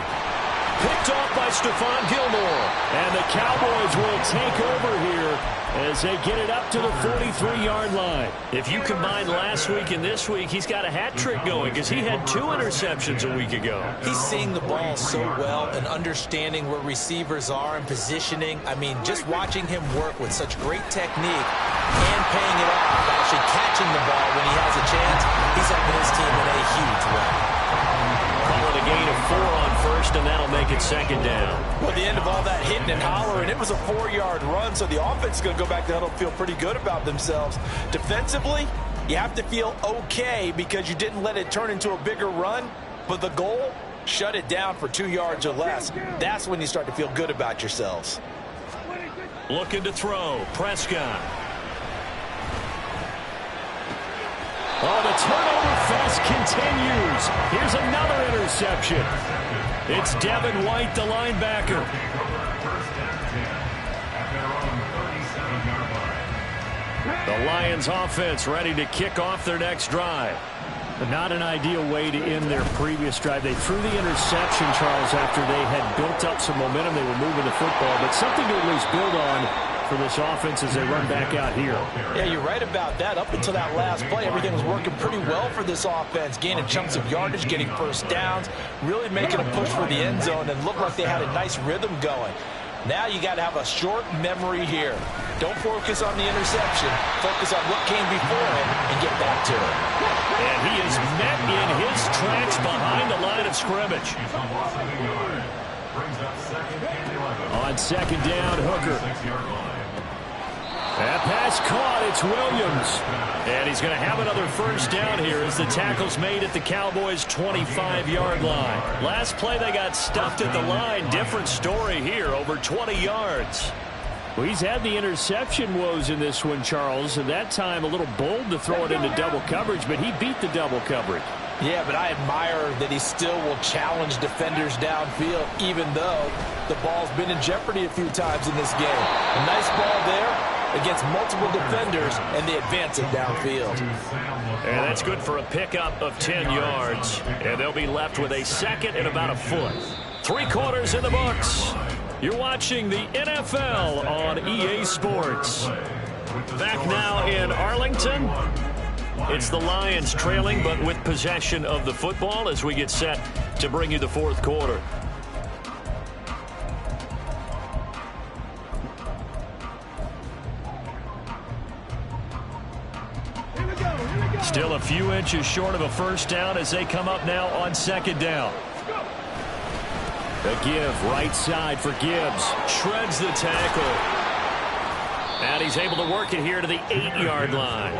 Picked off by Stephon Gilmore. And the Cowboys will take over here as they get it up to the 43-yard line. If you combine last week and this week, he's got a hat trick going because he had 2 interceptions a week ago. He's seeing the ball so well and understanding where receivers are and positioning. I mean, just watching him work with such great technique and paying it off, actually catching the ball when he has a chance, he's helping his team in a huge way. Calling a gain of 4 on first, and that'll make it 2nd down. Well, the end of all that hitting and hollering, it was a 4-yard run, so the offense is going to go back to huddle and feel pretty good about themselves. Defensively, you have to feel okay because you didn't let it turn into a bigger run, but the goal, shut it down for 2 yards or less. That's when you start to feel good about yourselves. Looking to throw, Prescott. Oh, the turnover fest continues. Here's another interception. It's Devin White, the linebacker. The Lions offense ready to kick off their next drive. But not an ideal way to end their previous drive. They threw the interception, Charles, after they had built up some momentum. They were moving the football, but something to at least build on for this offense as they run back out here. Yeah, you're right about that. Up until that last play, everything was working pretty well for this offense, gaining chunks of yardage, getting first downs, really making a push for the end zone, and looked like they had a nice rhythm going. Now you got to have a short memory here. Don't focus on the interception. Focus on what came before him and get back to it. And he is met in his tracks behind the line of scrimmage. On 2nd down, Hooker. That pass caught. It's Williams. And he's going to have another first down here as the tackle's made at the Cowboys' 25-yard line. Last play, they got stuffed at the line. Different story here, over 20 yards. Well, he's had the interception woes in this one, Charles, and that time a little bold to throw it into double coverage, but he beat the double coverage. Yeah, but I admire that he still will challenge defenders downfield, even though the ball's been in jeopardy a few times in this game. A nice ball there against multiple defenders, and they advance it downfield. And that's good for a pickup of 10 yards. And they'll be left with a 2nd and about a foot. 3 quarters in the books. You're watching the NFL on EA Sports. Back now in Arlington. It's the Lions trailing, but with possession of the football as we get set to bring you the 4th quarter. Still a few inches short of a first down as they come up now on 2nd down. A give right side for Gibbs. Shreds the tackle. And he's able to work it here to the 8-yard line.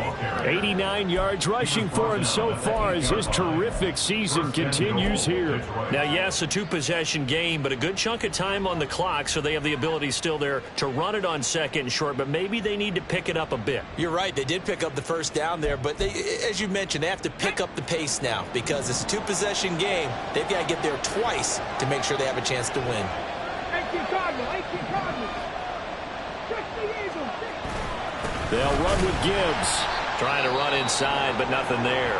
89 yards rushing for him so far as his terrific season continues here. Now, yes, a 2-possession game, but a good chunk of time on the clock, so they have the ability still there to run it on 2nd and short, but maybe they need to pick it up a bit. You're right. They did pick up the first down there, but they, as you mentioned, they have to pick up the pace now because it's a 2-possession game. They've got to get there twice to make sure they have a chance to win. 18 Cardinals, 18 Cardinals. They'll run with Gibbs. Trying to run inside, but nothing there.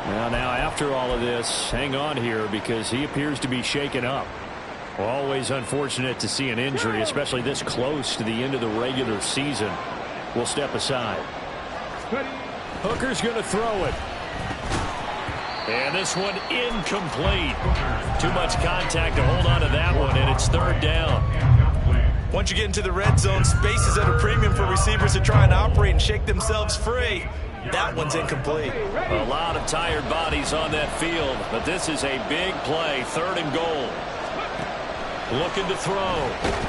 Well, now after all of this, hang on here because he appears to be shaken up. Always unfortunate to see an injury, especially this close to the end of the regular season. We'll step aside. Hooker's going to throw it. And this one incomplete. Too much contact to hold on to that one, and it's third down. Once you get into the red zone, space is at a premium for receivers to try and operate and shake themselves free. That one's incomplete. A lot of tired bodies on that field, but this is a big play, third and goal. Looking to throw.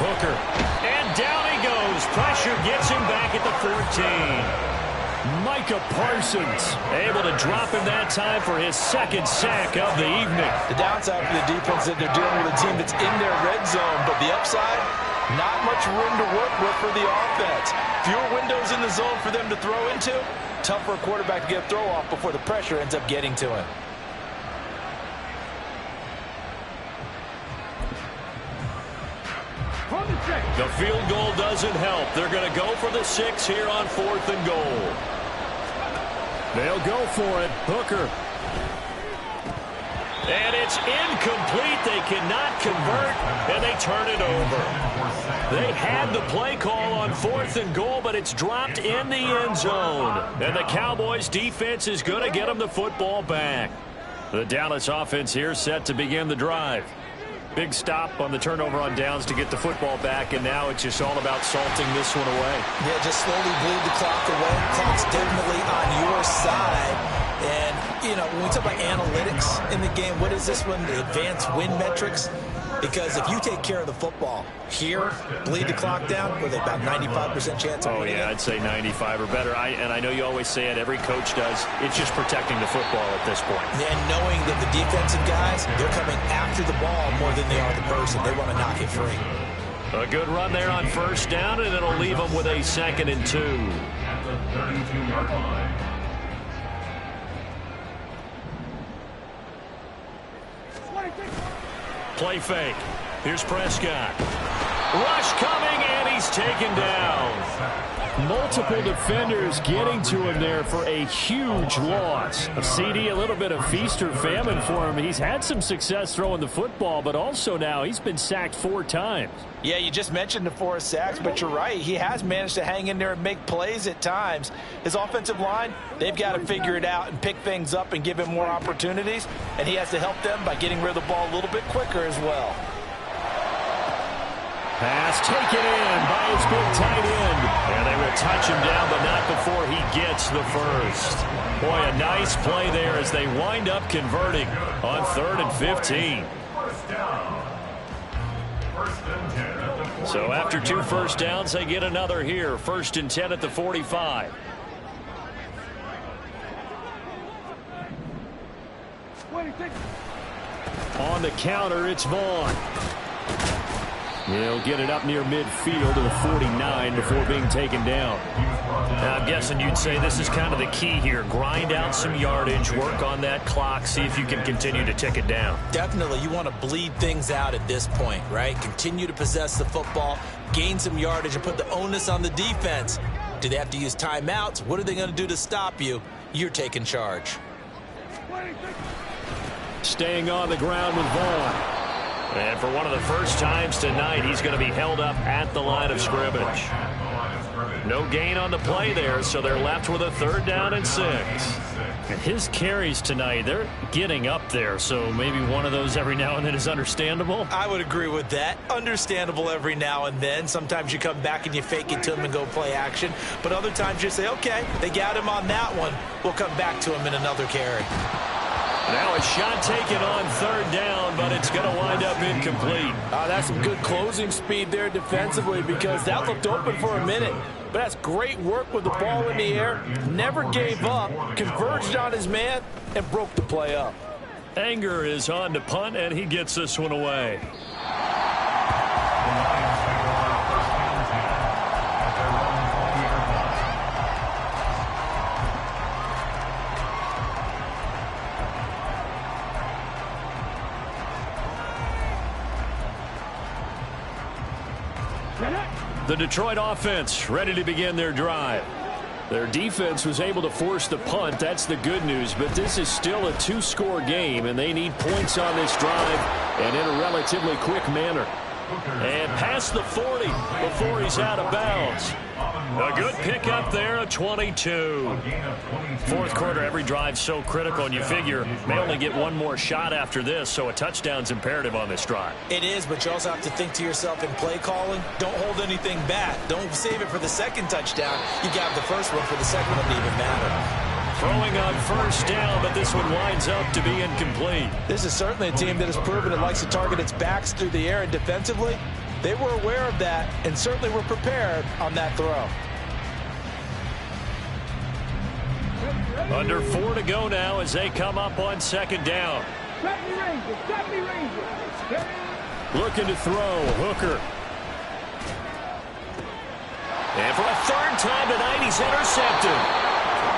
Hooker. And down he goes. Pressure gets him back at the 14. Micah Parsons able to drop him that time for his second sack of the evening. The downside for the defense is that they're dealing with a team that's in their red zone, but the upside, not much room to work with for the offense. Fewer windows in the zone for them to throw into. Tough for a quarterback to get a throw off before the pressure ends up getting to him. The field goal doesn't help. They're going to go for the 6 here on 4th and goal. They'll go for it. Hooker. And it's incomplete. They cannot convert, and they turn it over. They had the play call on 4th and goal, but it's dropped in the end zone. And the Cowboys defense is going to get them the football back. The Dallas offense here set to begin the drive. Big stop on the turnover on downs to get the football back, and now it's just all about salting this one away. Yeah, just slowly bleed the clock away. Clock's definitely on your side. And, you know, when we talk about analytics in the game, what is this one? The advanced win metrics? Because if you take care of the football here, bleed the clock down, with about 95% chance of winning. Oh, yeah, I'd say 95 or better. And I know you always say it, every coach does. It's just protecting the football at this point. And knowing that the defensive guys, they're coming after the ball more than they are the person. They want to knock it free. A good run there on first down, and it'll leave them with a 2nd and 2. At the 32-yard line. Play fake. Here's Prescott. Rush coming, and he's taken down. Multiple defenders getting to him there for a huge loss. A CD, a little bit of feast or famine for him. He's had some success throwing the football, but also now he's been sacked 4 times. Yeah, you just mentioned the 4 sacks, but you're right. He has managed to hang in there and make plays at times. His offensive line, they've got to figure it out and pick things up and give him more opportunities, and he has to help them by getting rid of the ball a little bit quicker as well. Pass taken in by his big tight end. And they will touch him down, but not before he gets the first. Boy, a nice play there as they wind up converting on 3rd and 15. So after 2 first downs, they get another here. 1st and 10 at the 45. On the counter, it's Vaughn. He'll get it up near midfield to the 49 before being taken down. Now, I'm guessing you'd say this is kind of the key here. Grind out some yardage, work on that clock, see if you can continue to tick it down. Definitely, you want to bleed things out at this point, right? Continue to possess the football, gain some yardage, and put the onus on the defense. Do they have to use timeouts? What are they going to do to stop you? You're taking charge. Staying on the ground with Vaughn. And for one of the first times tonight, he's going to be held up at the line of scrimmage. No gain on the play there, so they're left with a 3rd down and 6. And his carries tonight, they're getting up there, so maybe one of those every now and then is understandable. I would agree with that. Understandable every now and then. Sometimes you come back and you fake it to him and go play action. But other times you say, okay, they got him on that one. We'll come back to him in another carry. Now a shot taken on 3rd down, but it's going to wind up incomplete. That's some good closing speed there defensively because that looked open for a minute. But that's great work with the ball in the air. Never gave up, converged on his man, and broke the play up. Anger is on to punt, and he gets this one away. The Detroit offense ready to begin their drive. Their defense was able to force the punt. That's the good news. But this is still a two-score game, and they need points on this drive and in a relatively quick manner. And past the 40 before he's out of bounds. A good pickup there, a 22. Fourth quarter, every drive's so critical, and you figure may only get one more shot after this, so a touchdown's imperative on this drive. It is, but you also have to think to yourself in play calling, don't hold anything back. Don't save it for the second touchdown. You got the first one for the second one to even matter. Throwing on first down, but this one winds up to be incomplete. This is certainly a team that has proven it likes to target its backs through the air, and defensively, they were aware of that and certainly were prepared on that throw. Under 4 to go now as they come up on second down. Looking to throw, Hooker. And for a third time tonight, he's intercepted.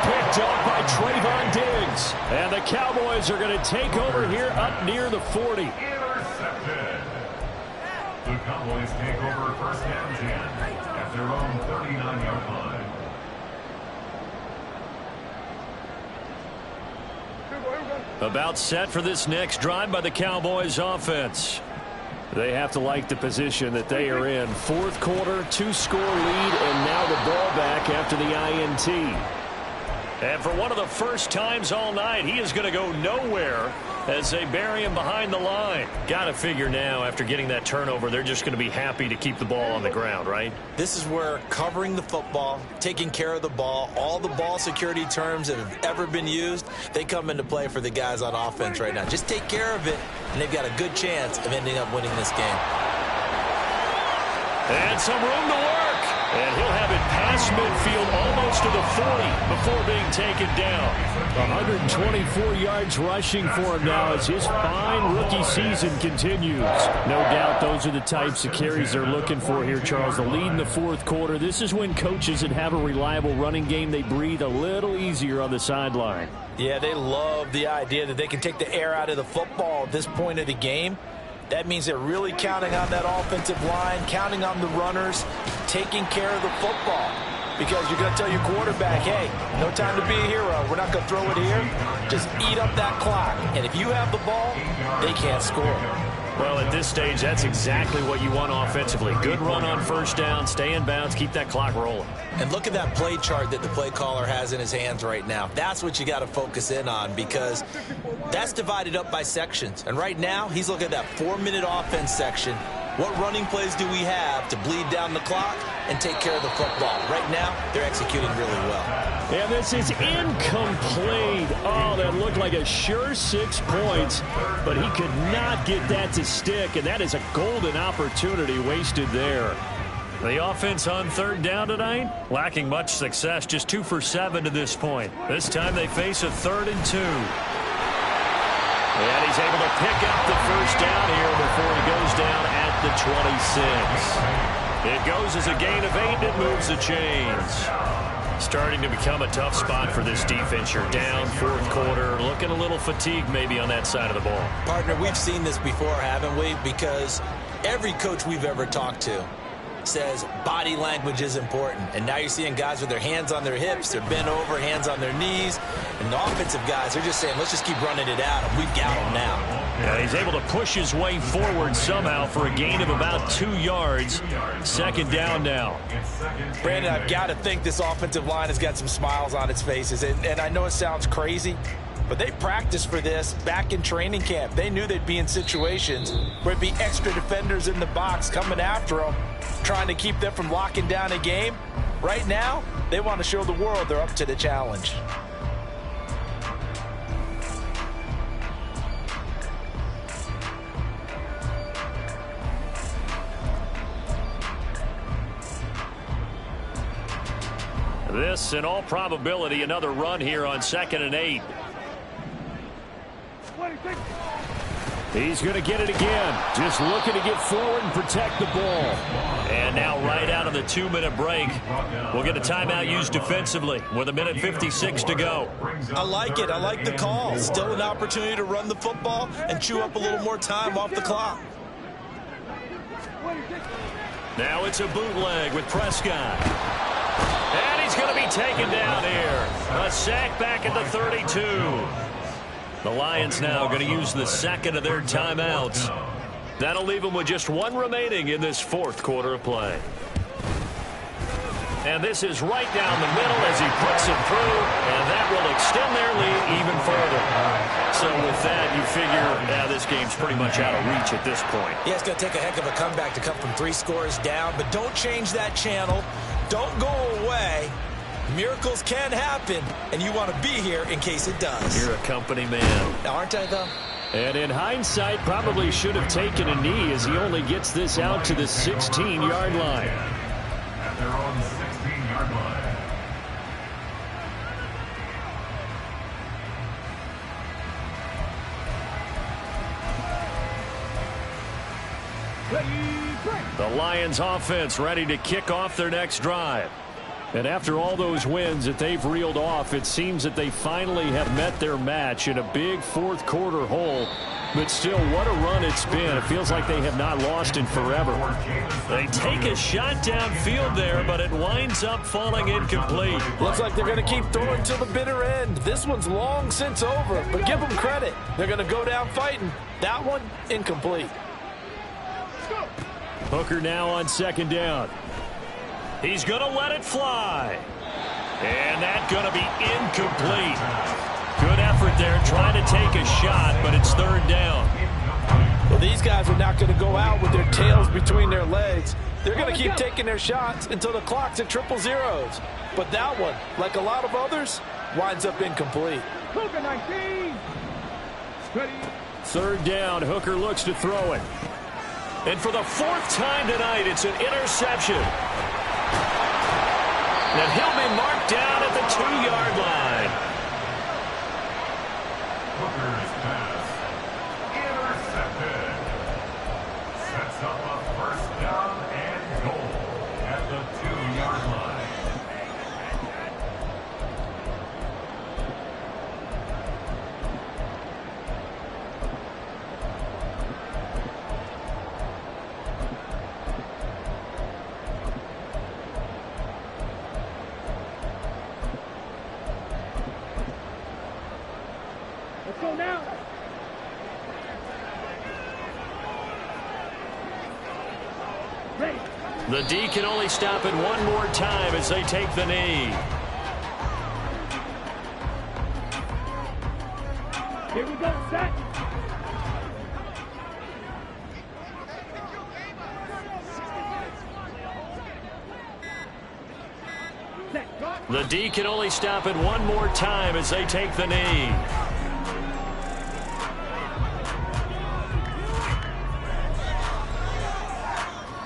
Picked off by Trayvon Diggs. And the Cowboys are going to take over here up near the 40. Intercepted. The Cowboys take over first and 10 at their own 39-yard line. About set for this next drive by the Cowboys offense. They have to like the position that they are in. Fourth quarter, two-score lead, and now the ball back after the INT. And for one of the first times all night, he is going to go nowhere as they bury him behind the line. Got to figure now, after getting that turnover, they're just going to be happy to keep the ball on the ground, right? This is where covering the football, taking care of the ball, all the ball security terms that have ever been used, they come into play for the guys on offense right now. Just take care of it, and they've got a good chance of ending up winning this game. And some room to work. And he'll have it past midfield almost to the 40 before being taken down. 124 yards rushing for him now as his fine rookie season continues. No doubt those are the types of carries they're looking for here, Charles. The lead in the fourth quarter. This is when coaches that have a reliable running game, they breathe a little easier on the sideline. Yeah, they love the idea that they can take the air out of the football at this point of the game. That means they're really counting on that offensive line, counting on the runners, taking care of the football. Because you're going to tell your quarterback, hey, no time to be a hero. We're not going to throw it here. Just eat up that clock. And if you have the ball, they can't score. Well, at this stage, that's exactly what you want offensively. Good run on first down, stay in bounds, keep that clock rolling. And look at that play chart that the play caller has in his hands right now. That's what you got to focus in on, because that's divided up by sections. And right now, he's looking at that 4-minute offense section. What running plays do we have to bleed down the clock and take care of the football? Right now, they're executing really well. And this is incomplete. Oh, that looked like a sure 6 points, but he could not get that to stick, and that is a golden opportunity wasted there. The offense on third down tonight, lacking much success, just 2 for 7 to this point. This time they face a 3rd and 2. And he's able to pick up the first down here before he goes down at the 26. It goes as a gain of 8, and it moves the chains. Starting to become a tough spot for this defense. You're down fourth quarter, looking a little fatigued maybe on that side of the ball. Partner, we've seen this before, haven't we? Because every coach we've ever talked to says body language is important. And now you're seeing guys with their hands on their hips, they're bent over, hands on their knees. And the offensive guys, they're just saying, let's just keep running it out. And we've got them now. Yeah, he's able to push his way forward somehow for a gain of about 2 yards. Second down now. Brandon, I've got to think this offensive line has got some smiles on its faces. And I know it sounds crazy, but they practiced for this back in training camp. They knew they'd be in situations where it'd be extra defenders in the box coming after them, trying to keep them from locking down a game. Right now, they want to show the world they're up to the challenge. This, in all probability, another run here on 2nd and 8. He's going to get it again. Just looking to get forward and protect the ball. And now right out of the 2-minute break, we'll get a timeout used defensively with 1:56 to go. I like it. I like the call. Still an opportunity to run the football and chew up a little more time off the clock. Now it's a bootleg with Prescott. And he's going to be taken down here. A sack back at the 32. The Lions now going to use the second of their timeouts. That'll leave them with just one remaining in this fourth quarter of play. And this is right down the middle as he puts it through, and that will extend their lead even further. So with that, you figure this game's pretty much out of reach at this point. Yeah, it's going to take a heck of a comeback to come from 3 scores down, but don't change that channel. Don't go away. Miracles can happen, and you want to be here in case it does. You're a company man. Aren't I, though? And in hindsight, probably should have taken a knee as he only gets this out to the 16-yard line. At their own 16-yard line. The Lions offense ready to kick off their next drive. And after all those wins that they've reeled off, it seems that they finally have met their match in a big fourth quarter hole. But still, what a run it's been. It feels like they have not lost in forever. They take a shot downfield there, but it winds up falling incomplete. Looks like they're going to keep throwing till the bitter end. This one's long since over, but give them credit. They're going to go down fighting. That one, incomplete. Hooker now on second down. He's going to let it fly. And that's going to be incomplete. Good effort there trying to take a shot, but it's third down. Well, these guys are not going to go out with their tails between their legs. They're going to keep taking their shots until the clock's at 000. But that one, like a lot of others, winds up incomplete. Hooker 19. Third down, Hooker looks to throw it. And for the fourth time tonight, it's an interception. And he'll be marked down at the 2-yard line. Hooker's pass intercepted. Sets up a first down and goal at the 2-yard line. Let's go now. Ready. The D can only stop it one more time as they take the knee. Here we go, set. The D can only stop it one more time as they take the knee.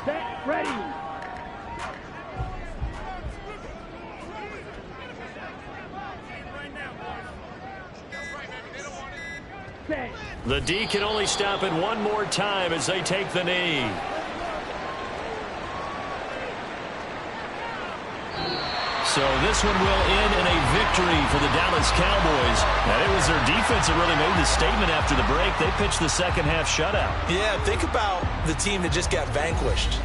Set, ready. Set. The D can only stop it one more time as they take the knee. So this one will end in a victory for the Dallas Cowboys. And it was their defense that really made the statement after the break. They pitched the second half shutout. Yeah, think about the team that just got vanquished.